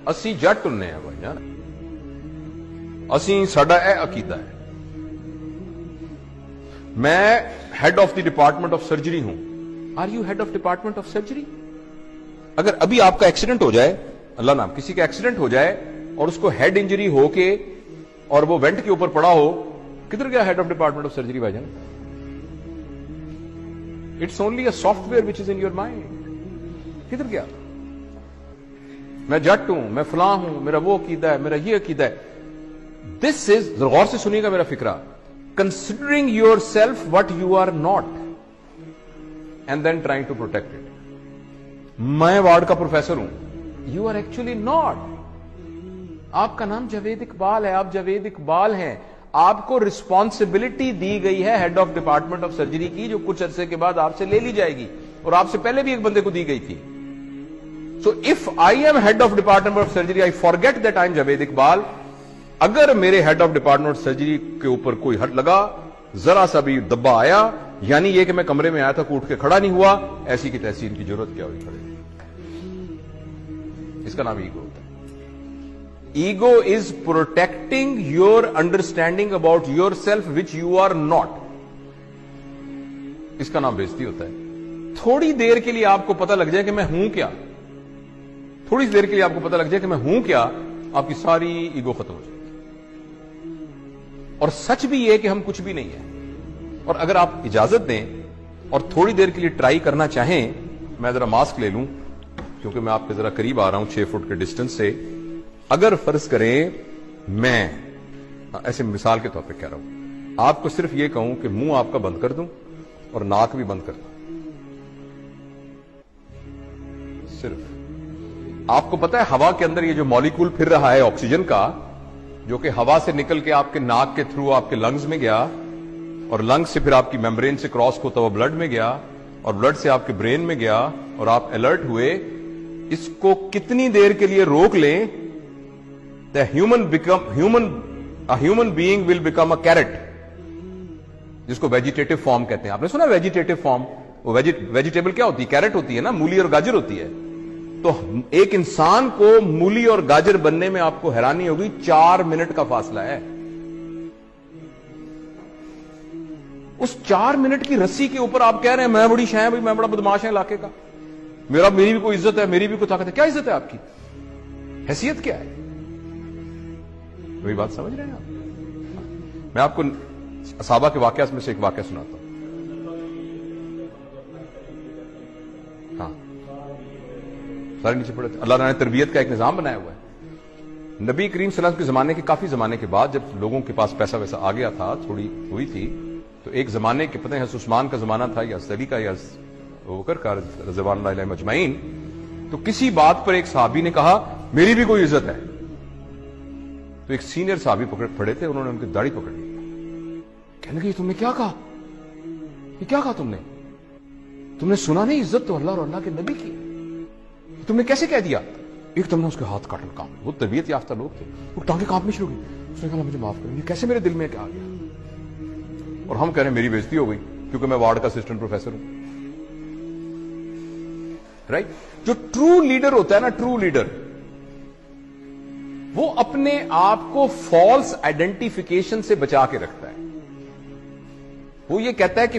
اسی جٹ ہونے ہیں بھائی جان, اسی ساڈا اے عقیدہ ہے. میں head of the department of surgery ہوں. Are you head of department of surgery? اگر ابھی آپ کا ایکسیڈنٹ ہو جائے, اللہ نام کسی کا ایکسیڈنٹ ہو جائے اور اس کو ہیڈ انجری ہو کے اور وہ وینٹ کے اوپر پڑا ہو, کدھر گیا head of department of surgery بھائی جان؟ It's only a software which is in your mind. کدھر گیا؟ میں جٹ ہوں, میں فلاں ہوں, میرا وہ عقیدہ ہے, میرا یہ عقیدہ ہے. دس از, غور سے سنیے گا میرا فکرہ, considering yourself what you are not and then trying to protect it. میں وارڈ کا پروفیسر ہوں, you are actually not. آپ کا نام جاوید اقبال ہے, آپ جاوید اقبال ہیں. آپ کو رسپانسبلٹی دی گئی ہے head of department of surgery کی, جو کچھ عرصے کے بعد آپ سے لے لی جائے گی, اور آپ سے پہلے بھی ایک بندے کو دی گئی تھی. So if I am head of department of surgery, I forget that I am Javed Iqbal. اگر میرے ہیڈ آف ڈپارٹمنٹ سرجری کے اوپر کوئی ہٹ لگا, ذرا سا بھی دبا آیا, یعنی یہ کہ میں کمرے میں آیا تھا, کوٹ کے کھڑا نہیں ہوا, ایسی کی تیسی ان کی ضرورت کیا ہوئی کھڑے. اس کا نام ایگو ہوتا ہے. Ego is protecting your understanding about yourself which you are not. اس کا نام بےزتی ہوتا ہے. تھوڑی دیر کے لیے آپ کو پتہ لگ جائے کہ میں ہوں کیا, تھوڑی دیر کے لیے آپ کو پتہ لگ جائے کہ میں ہوں کیا, آپ کی ساری ایگو ختم ہو جائے. اور سچ بھی یہ کہ ہم کچھ بھی نہیں ہیں. اور اگر آپ اجازت دیں اور تھوڑی دیر کے لیے ٹرائی کرنا چاہیں, میں ذرا ماسک لے لوں کیونکہ میں آپ کے ذرا قریب آ رہا ہوں 6 فٹ کے ڈسٹنس سے. اگر فرض کریں میں ایسے مثال کے طور پہ کہہ رہا ہوں, آپ کو صرف یہ کہوں کہ منہ آپ کا بند کر دوں اور ناک بھی بند کر دوں, صرف آپ کو پتا ہے ہوا کے اندر یہ جو مالیکول پھر رہا ہے آکسیجن کا, جو کہ ہوا سے نکل کے آپ کے ناک کے تھرو آپ کے لنگز میں گیا, اور لنگ سے پھر آپ کی میمبرین سے کراس ہوتا ہوا بلڈ میں گیا, اور بلڈ سے آپ کے برین میں گیا, اور آپ الرٹ ہوئے. اس کو کتنی دیر کے لیے روک لیں, the human being will become a carrot, جس کو ویجیٹیٹو فارم کہتے ہیں. آپ نے سنا ویجیٹیٹو فارم؟ وہ ویجیٹیبل کیا ہوتی ہے؟ کیرٹ ہوتی ہے نا, مولی اور گاجر ہوتی ہے. تو ایک انسان کو مولی اور گاجر بننے میں آپ کو حیرانی ہوگی 4 منٹ کا فاصلہ ہے. اس 4 منٹ کی رسی کے اوپر آپ کہہ رہے ہیں میں بڑی شے ہیں, میں بڑا بدماش ہے علاقے کا, میری بھی کوئی عزت ہے, میری بھی کوئی طاقت ہے. کیا عزت ہے آپ کی؟ حیثیت کیا ہے؟ وہی بات سمجھ رہے ہیں آپ؟ میں آپ کو صحابہ کے واقعات میں سے ایک واقعہ سناتا ہوں. ہاں, سارے نیچے پڑے تھے. اللہ تعالیٰ نے تربیت کا ایک نظام بنایا ہوا ہے. نبی کریم صلی اللہ علیہ وسلم کے زمانے کے کافی زمانے کے بعد جب لوگوں کے پاس پیسہ ویسا آ گیا تھا, تھوڑی ہوئی تھی, تو ایک زمانے کے پتہ ہے حضرت عثمان کا زمانہ تھا یا علی کا یا ابوبکر کا رضوان اللہ علیہم اجمعین. تو کسی بات پر ایک صحابی نے کہا میری بھی کوئی عزت ہے. تو ایک سینئر صحابی پڑے تھے, انہوں نے ان کی داڑھی پکڑ لی. کہنے لگے تم نے کیا کہا, یہ کیا کہا تم نے سنا نہیں, عزت تو اللہ اور اللہ کے نبی کی, تم نے کیسے کہہ دیا؟ ایک تم نے اس کے ہاتھ کاٹن کام, وہ تربیت یافتہ لوگ تھے, وہ ٹانگیں کانپنی شروع ہوئی. اس نے کہا مجھے معاف کریں, یہ کیسے میرے دل میں کیا آ گیا؟ اور ہم کہہ رہے ہیں میری بےزتی ہو گئی کیونکہ میں وارڈ کا اسسٹنٹ پروفیسر ہوں. رائٹ. جو ٹرو لیڈر ہوتا ہے نا, ٹرو لیڈر, وہ اپنے آپ کو فالس آئیڈینٹیفیکیشن سے بچا کے رکھتا ہے. وہ یہ کہتا ہے کہ